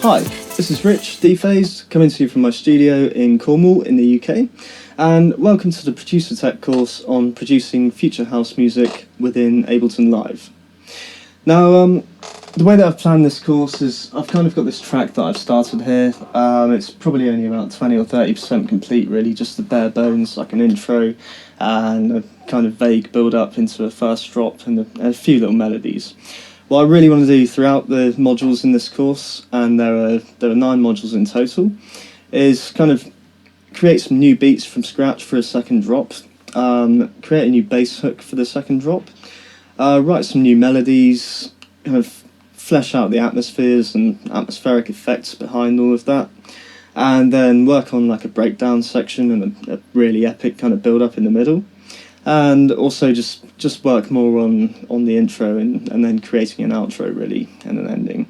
Hi, this is Rich D-Phase, coming to you from my studio in Cornwall in the UK, and welcome to the Producer Tech course on producing future house music within Ableton Live. Now, the way that I've planned this course is I've kind of got this track that I've started here. It's probably only about 20 or 30% complete, really, just the bare bones, like an intro and a kind of vague build-up into a first drop and a few little melodies. What I really want to do throughout the modules in this course, and there are 9 modules in total, is kind of create some new beats from scratch for a second drop, create a new bass hook for the second drop, write some new melodies, kind of flesh out the atmospheres and atmospheric effects behind all of that, and then work on like a breakdown section and a really epic kind of build up in the middle, and also just work more on the intro and then creating an outro really and an ending.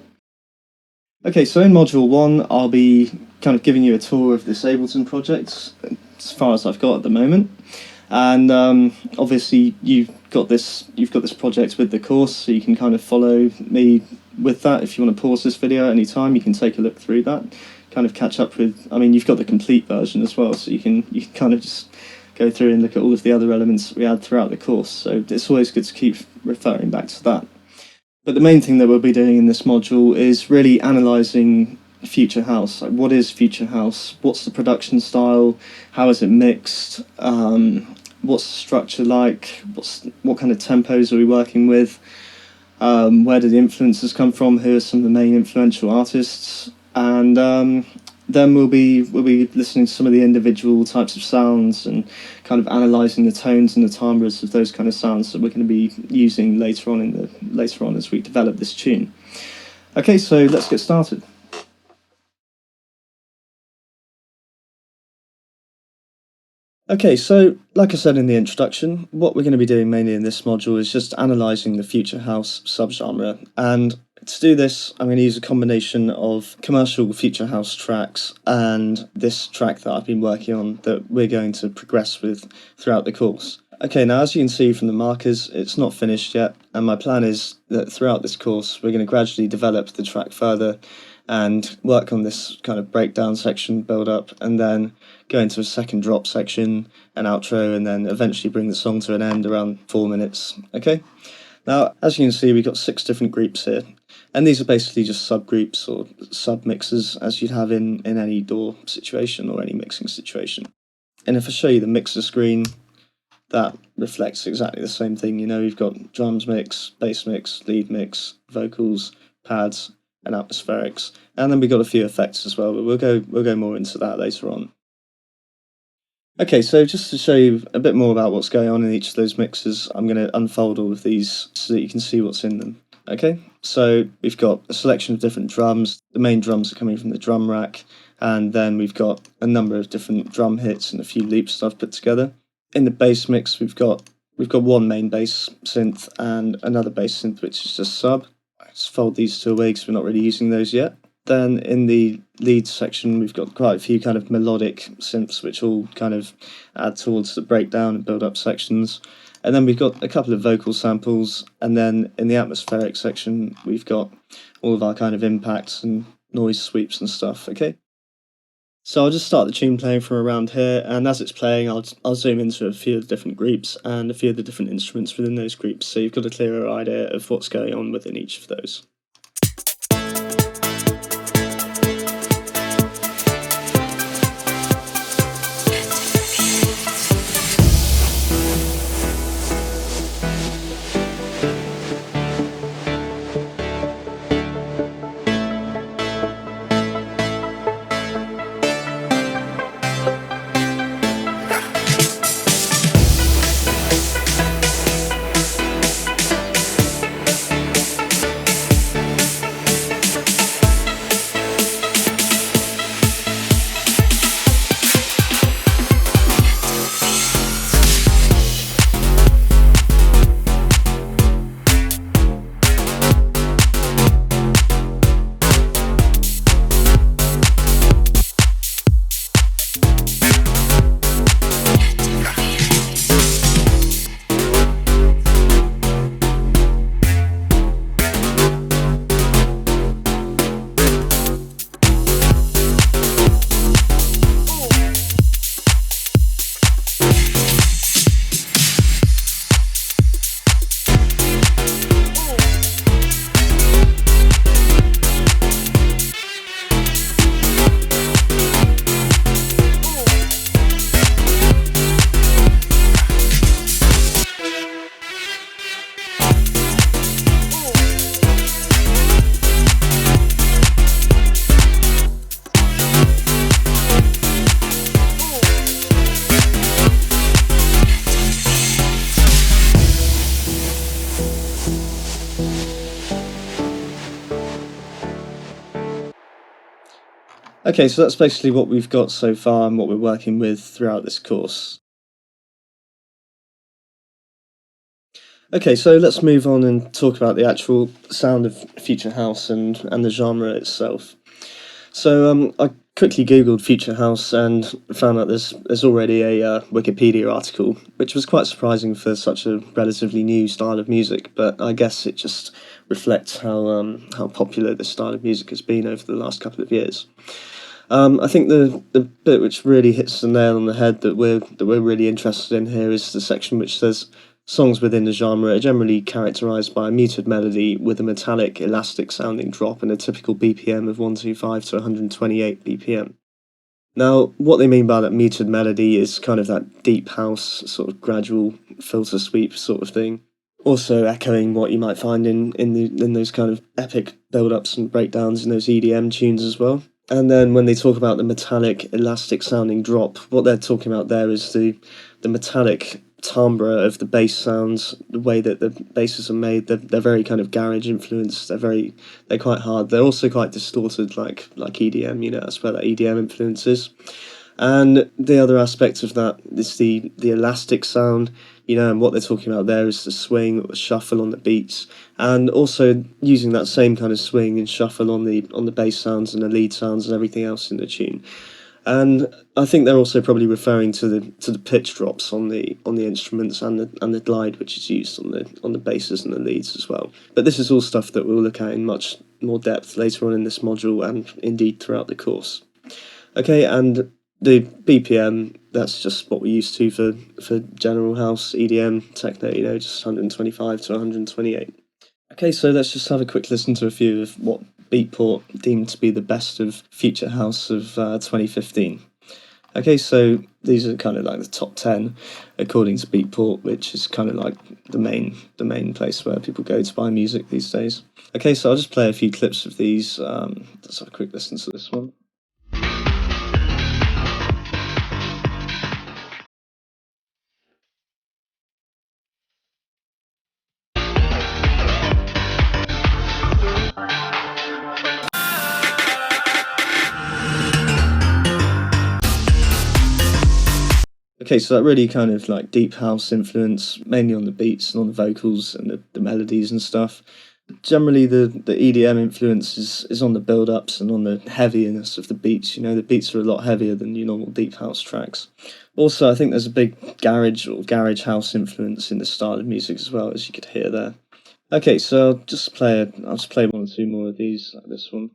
Okay, so in module 1 I'll be kind of giving you a tour of this Ableton project as far as I've got at the moment, and obviously you've got this project with the course, so you can kind of follow me with that. If you want to pause this video at any time, you can take a look through that, kind of catch up with, I mean, you've got the complete version as well, so you can kind of just go through and look at all of the other elements that we had throughout the course, so it's always good to keep referring back to that. But the main thing that we'll be doing in this module is really analysing future house. Like, what is future house? What's the production style? How is it mixed? What's the structure like? What kind of tempos are we working with? Where do the influences come from? Who are some of the main influential artists? And then we'll be listening to some of the individual types of sounds and kind of analysing the tones and the timbres of those kind of sounds that we're going to be using later on as we develop this tune. Okay, so let's get started. Okay, so like I said in the introduction, what we're going to be doing mainly in this module is just analysing the future house subgenre, and to do this I'm going to use a combination of commercial future house tracks and this track that I've been working on that we're going to progress with throughout the course. Okay, now as you can see from the markers, it's not finished yet, and my plan is that throughout this course we're going to gradually develop the track further and work on this kind of breakdown section, build up, and then go into a second drop section, an outro, and then eventually bring the song to an end around 4 minutes. Okay? Now, as you can see, we've got 6 different groups here, and these are basically just subgroups or sub-mixers as you'd have in any DAW situation or any mixing situation. And if I show you the mixer screen, that reflects exactly the same thing. You know, we've got drums mix, bass mix, lead mix, vocals, pads, and atmospherics, and then we've got a few effects as well, but we'll go more into that later on. Okay, so just to show you a bit more about what's going on in each of those mixes, I'm going to unfold all of these so that you can see what's in them. Okay, so we've got a selection of different drums. The main drums are coming from the drum rack, and then we've got a number of different drum hits and a few loops that I've put together. In the bass mix, we've got one main bass synth and another bass synth which is just sub. Let's fold these two away because we're not really using those yet. Then in the lead section, we've got quite a few kind of melodic synths which all kind of add towards the breakdown and build up sections. And then we've got a couple of vocal samples, and then in the atmospheric section we've got all of our kind of impacts and noise sweeps and stuff. Okay, so I'll just start the tune playing from around here, and as it's playing I'll zoom into a few of the different groups and a few of the different instruments within those groups, so you've got a clearer idea of what's going on within each of those. Okay, so that's basically what we've got so far and what we're working with throughout this course. Okay, so let's move on and talk about the actual sound of Future House and the genre itself. So I quickly Googled Future House and found out there's already a Wikipedia article, which was quite surprising for such a relatively new style of music. But I guess it just reflects how popular this style of music has been over the last couple of years. I think the bit which really hits the nail on the head that we're really interested in here is the section which says songs within the genre are generally characterized by a muted melody with a metallic, elastic sounding drop and a typical BPM of 125 to 128 BPM. Now, what they mean by that muted melody is kind of that deep house, sort of gradual filter sweep sort of thing. Also echoing what you might find in those kind of epic build-ups and breakdowns in those EDM tunes as well. And then when they talk about the metallic, elastic sounding drop, what they're talking about there is the metallic timbre of the bass sounds, the way that the basses are made. They're very kind of garage influenced. They're quite hard. They're also quite distorted, like EDM. You know, that's where that EDM influence is. And the other aspect of that is the elastic sound, you know, and what they're talking about there is the swing or the shuffle on the beats, and also using that same kind of swing and shuffle on the bass sounds and the lead sounds and everything else in the tune. And I think they're also probably referring to the pitch drops on the instruments and the glide which is used on the basses and the leads as well. But this is all stuff that we'll look at in much more depth later on in this module and indeed throughout the course. Okay, and the BPM, that's just what we're used to for general house, EDM, techno, you know, just 125 to 128. Okay, so let's just have a quick listen to a few of what Beatport deemed to be the best of Future House of 2015. Okay, so these are kind of like the top 10 according to Beatport, which is kind of like the main place where people go to buy music these days. Okay, so I'll just play a few clips of these. Let's have a quick listen to this one. Okay, so that really kind of like deep house influence, mainly on the beats and on the vocals and the melodies and stuff. Generally, the EDM influence is on the build ups and on the heaviness of the beats. You know, the beats are a lot heavier than your normal deep house tracks. Also, I think there's a big garage or garage house influence in the style of music as well, as you could hear there. Okay, so I'll just play one or two more of these, like this one.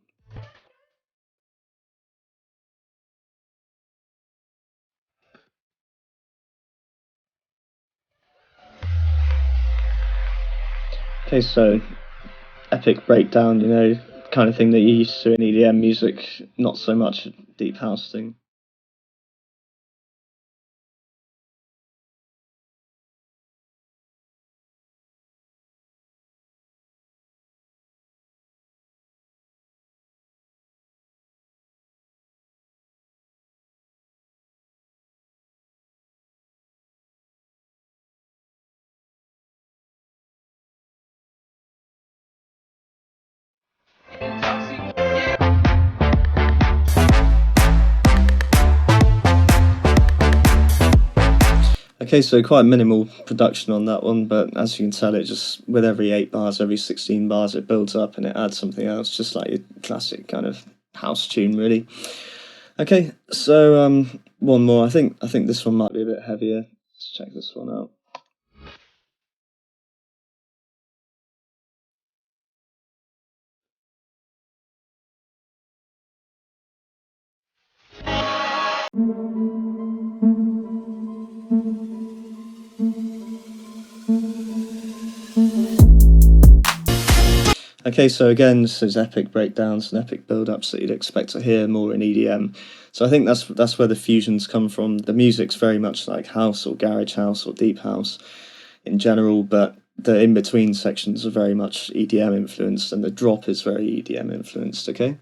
Okay, so epic breakdown, you know, kind of thing that you're used to in EDM music, not so much deep house thing. Okay, so quite minimal production on that one, but as you can tell, it just with every 8 bars, every 16 bars, it builds up and it adds something else, just like your classic kind of house tune, really. Okay, so one more. I think this one might be a bit heavier. Let's check this one out. Okay, so again, this is epic breakdowns and epic build-ups that you'd expect to hear more in EDM. So I think that's where the fusions come from. The music's very much like house or garage house or deep house in general, but the in-between sections are very much EDM influenced, and the drop is very EDM influenced. Okay,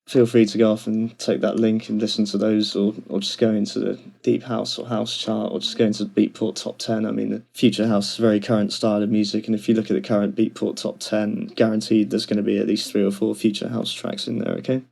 feel free to go off and take that link and listen to those, or just go into the deep house or house chart, or just go into the Beatport top 10. I mean, the future house is a very current style of music, and if you look at the current Beatport top 10, guaranteed there's going to be at least 3 or 4 future house tracks in there. Okay.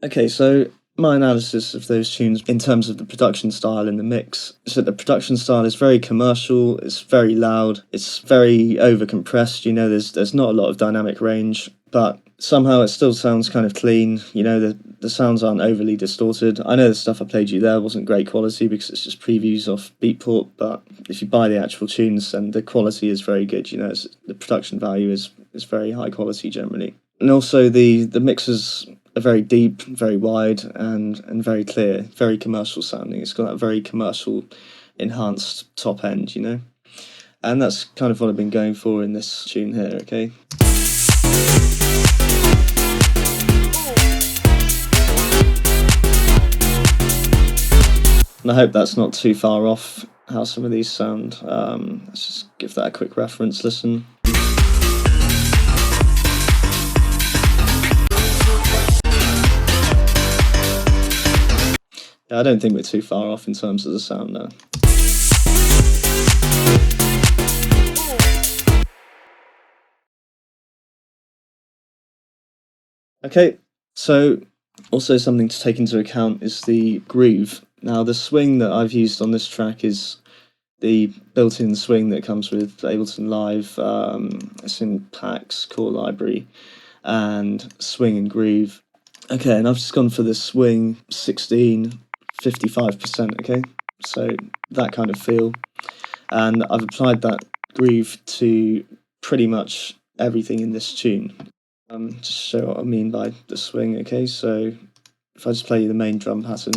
Okay, so my analysis of those tunes in terms of the production style in the mix is that the production style is very commercial, it's very loud, it's very over compressed, there's not a lot of dynamic range, but somehow it still sounds kind of clean, the sounds aren't overly distorted. I know the stuff I played you there wasn't great quality because it's just previews off Beatport, but if you buy the actual tunes, then the quality is very good, the production value is very high quality generally. And also the mixes are very deep, very wide, and very clear, very commercial sounding. It's got that very commercial, enhanced top end, And that's kind of what I've been going for in this tune here, okay? And I hope that's not too far off how some of these sound. Let's just give that a quick reference listen. I don't think we're too far off in terms of the sound now. Okay, so also something to take into account is the groove. Now, the swing that I've used on this track is the built-in swing that comes with Ableton Live. It's in Packs, Core Library, and Swing and Groove. Okay, and I've just gone for the swing 16, 55%, okay? So that kind of feel. And I've applied that groove to pretty much everything in this tune. Just to show what I mean by the swing, okay? So if I just play the main drum pattern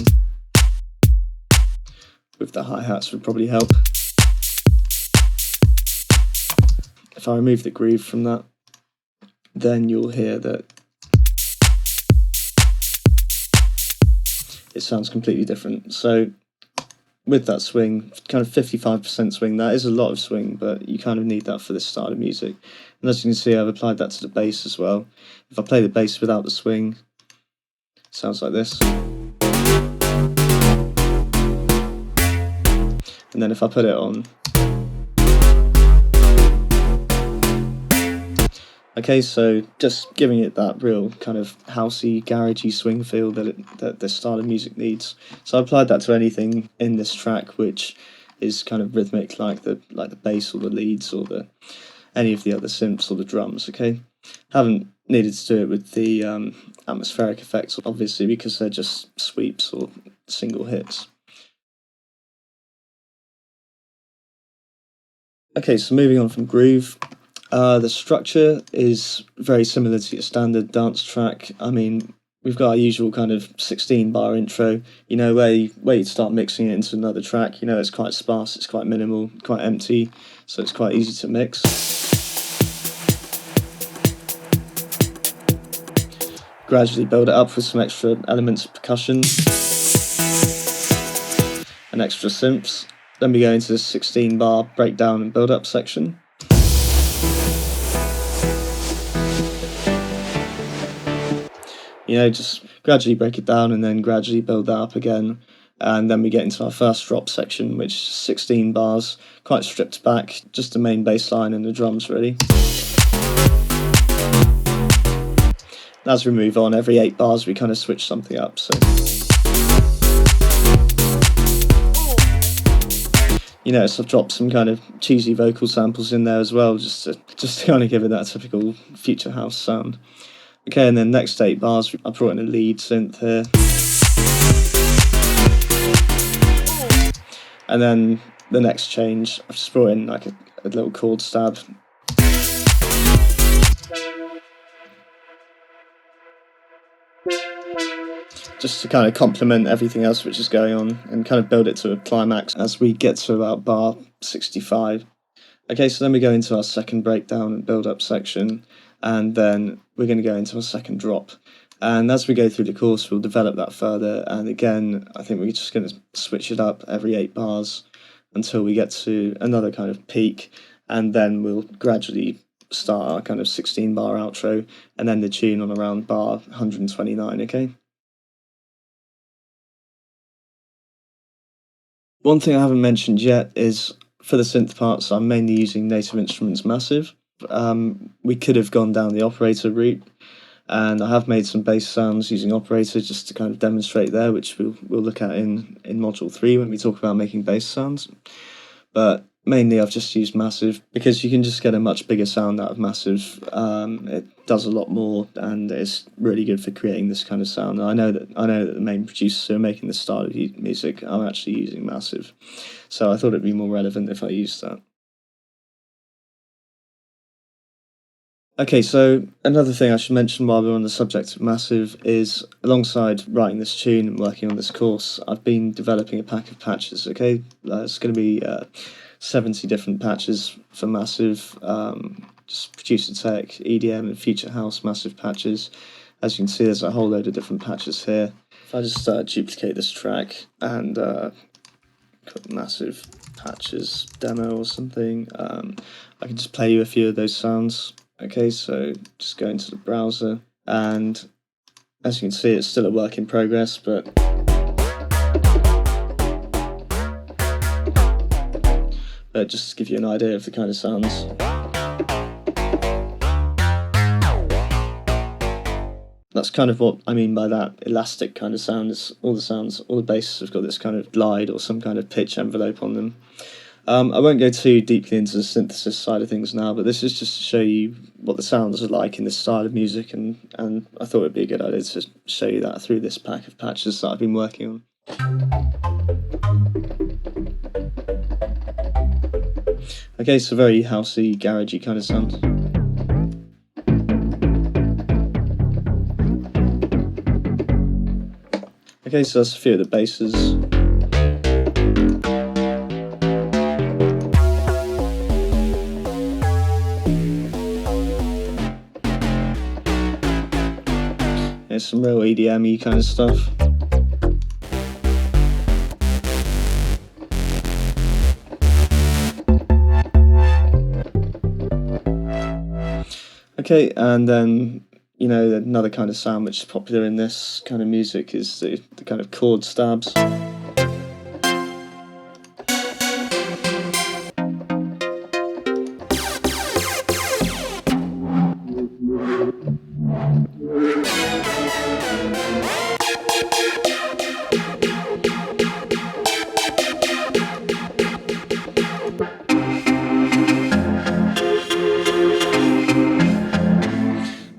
with the hi-hats would probably help. If I remove the groove from that, then you'll hear that it sounds completely different. So with that swing, kind of 55% swing, that is a lot of swing, but you kind of need that for this style of music. And as you can see, I've applied that to the bass as well. If I play the bass without the swing, it sounds like this. And then if I put it on, okay, so just giving it that real kind of housey, garagey swing feel that this style of music needs. So I applied that to anything in this track which is kind of rhythmic, like the bass or the leads or any of the other synths or the drums. Okay, haven't needed to do it with the atmospheric effects, obviously, because they're just sweeps or single hits. Okay, so moving on from groove. The structure is very similar to your standard dance track. I mean, we've got our usual kind of 16-bar intro, where you start mixing it into another track. It's quite sparse, it's quite minimal, quite empty, so it's quite easy to mix. Gradually build it up with some extra elements of percussion and extra synths. Then we go into the 16-bar breakdown and build-up section. Just gradually break it down and then gradually build that up again. And then we get into our first drop section, which is 16 bars, quite stripped back, just the main bass line and the drums, really. As we move on, every 8 bars we kind of switch something up. So, so I've dropped some kind of cheesy vocal samples in there as well, just to kind of give it that typical future house sound. Okay, and then next 8 bars, I brought in a lead synth here. And then the next change, I've just brought in like a little chord stab. Just to kind of complement everything else which is going on and kind of build it to a climax as we get to about bar 65. Okay, so then we go into our second breakdown and build-up section, and then we're going to go into a second drop. And as we go through the course, we'll develop that further. And again, I think we're just going to switch it up every 8 bars until we get to another kind of peak. And then we'll gradually start our kind of 16-bar outro and then the tune on around bar 129, okay? One thing I haven't mentioned yet is for the synth parts, I'm mainly using Native Instruments Massive. We could have gone down the operator route, And I have made some bass sounds using Operator just to kind of demonstrate there, which we'll look at in Module 3 when we talk about making bass sounds. But mainly I've just used Massive because you can just get a much bigger sound out of Massive. It does a lot more, and it's really good for creating this kind of sound. And I know that the main producers who are making this style of music are actually using Massive, so I thought it'd be more relevant if I used that. Okay, so another thing I should mention while we're on the subject of Massive is, alongside writing this tune and working on this course, I've been developing a pack of patches, okay? It's going to be 70 different patches for Massive, just producer tech, EDM and future house Massive patches. As you can see, there's a whole load of different patches here. If I just duplicate this track and put Massive patches demo or something, I can just play you a few of those sounds. Okay, so just go into the browser, and as you can see, it's still a work in progress, but just to give you an idea of the kind of sounds. That's kind of what I mean by that elastic kind of sound. Is all the basses have got this kind of glide or some kind of pitch envelope on them. I won't go too deeply into the synthesis side of things now, but this is just to show you what the sounds are like in this style of music, and I thought it'd be a good idea to show you that through this pack of patches that I've been working on. Okay, so very housey, garagey kind of sound. Okay, so that's a few of the basses. There's some real EDM-y kind of stuff. Okay, and then, you know, another kind of sound which is popular in this kind of music is the kind of chord stabs.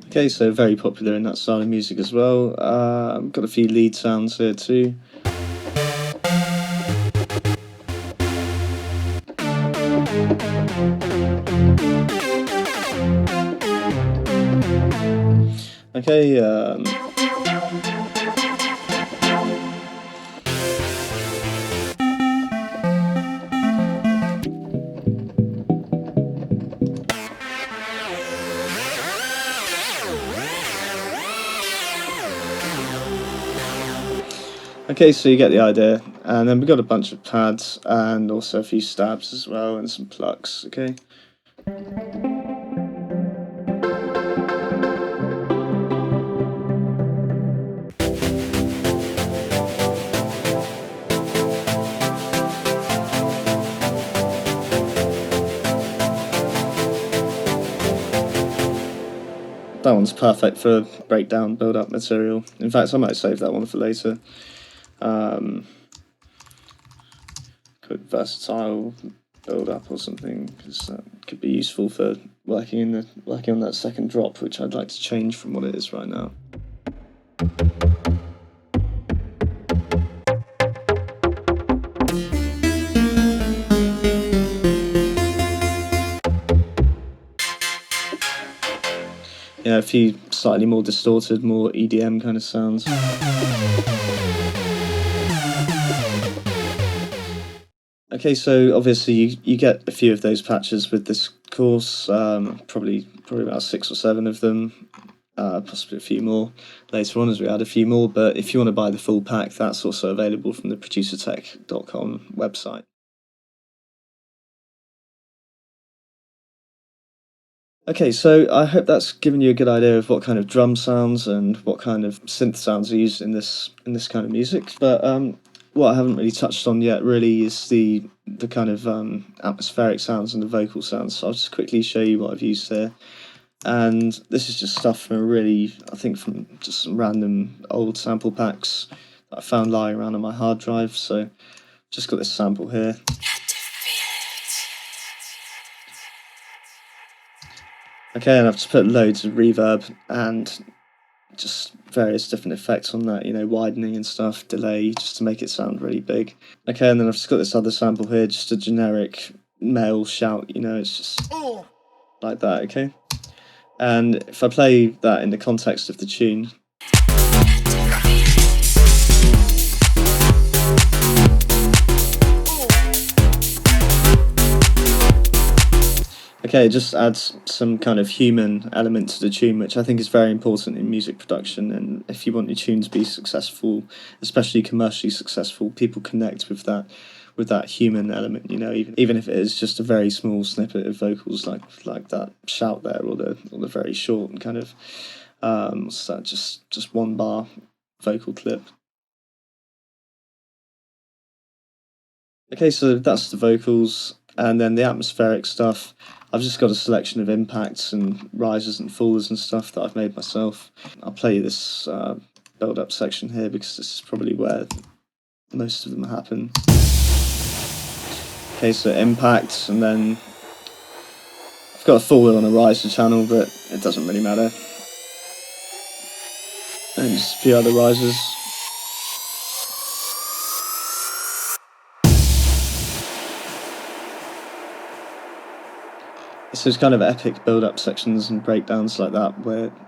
Okay, so very popular in that style of music as well. I've got a few lead sounds here too. Okay, okay, so you get the idea. And then we've got a bunch of pads and also a few stabs as well and some plucks, okay? That one's perfect for breakdown, build-up material. In fact, I might save that one for later. Quick versatile build-up or something, because that could be useful for working on that second drop, which I'd like to change from what it is right now. Yeah, a few slightly more distorted, more EDM kind of sounds. Okay, so obviously you get a few of those patches with this course, probably about 6 or 7 of them, possibly a few more later on as we add a few more, but if you want to buy the full pack, that's also available from the producertech.com website. Okay, so I hope that's given you a good idea of what kind of drum sounds and what kind of synth sounds are used in this kind of music. But what I haven't really touched on yet really is the kind of atmospheric sounds and the vocal sounds. So I'll just quickly show you what I've used here. And this is just stuff from from just some random old sample packs that I found lying around on my hard drive. So just got this sample here. Okay, and I've just put loads of reverb and just various different effects on that, widening and stuff, delay, just to make it sound really big. Okay, and then I've just got this other sample here, just a generic male shout, it's just like that, okay? And if I play that in the context of the tune, okay, it just adds some kind of human element to the tune, which I think is very important in music production. And if you want your tune to be successful, especially commercially successful, people connect with that human element. Even if it is just a very small snippet of vocals, like that shout there, or the very short and kind of what's that? Just one bar vocal clip. Okay, so that's the vocals, and then the atmospheric stuff. I've just got a selection of impacts and rises and fallers and stuff that I've made myself. I'll play this build-up section here because this is probably where most of them happen. Okay, so impact, and then I've got a faller on a riser channel, but it doesn't really matter. And just a few other risers. So it's kind of epic build-up sections and breakdowns like that,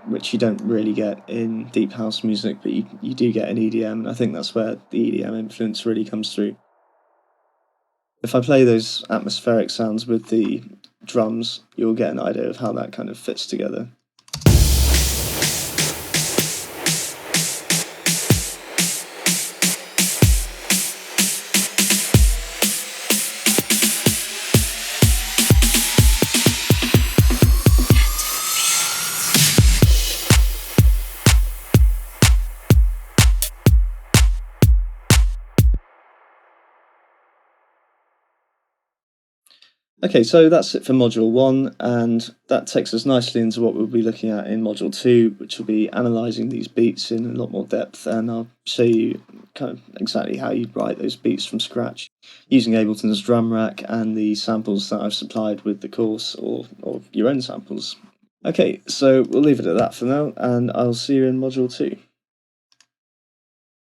which you don't really get in deep house music, but you do get in EDM, and I think that's where the EDM influence really comes through. If I play those atmospheric sounds with the drums, you'll get an idea of how that kind of fits together. Okay, so that's it for Module 1, and that takes us nicely into what we'll be looking at in Module 2, which will be analysing these beats in a lot more depth, and I'll show you kind of exactly how you'd write those beats from scratch, using Ableton's drum rack and the samples that I've supplied with the course, or your own samples. Okay, so we'll leave it at that for now, and I'll see you in Module 2.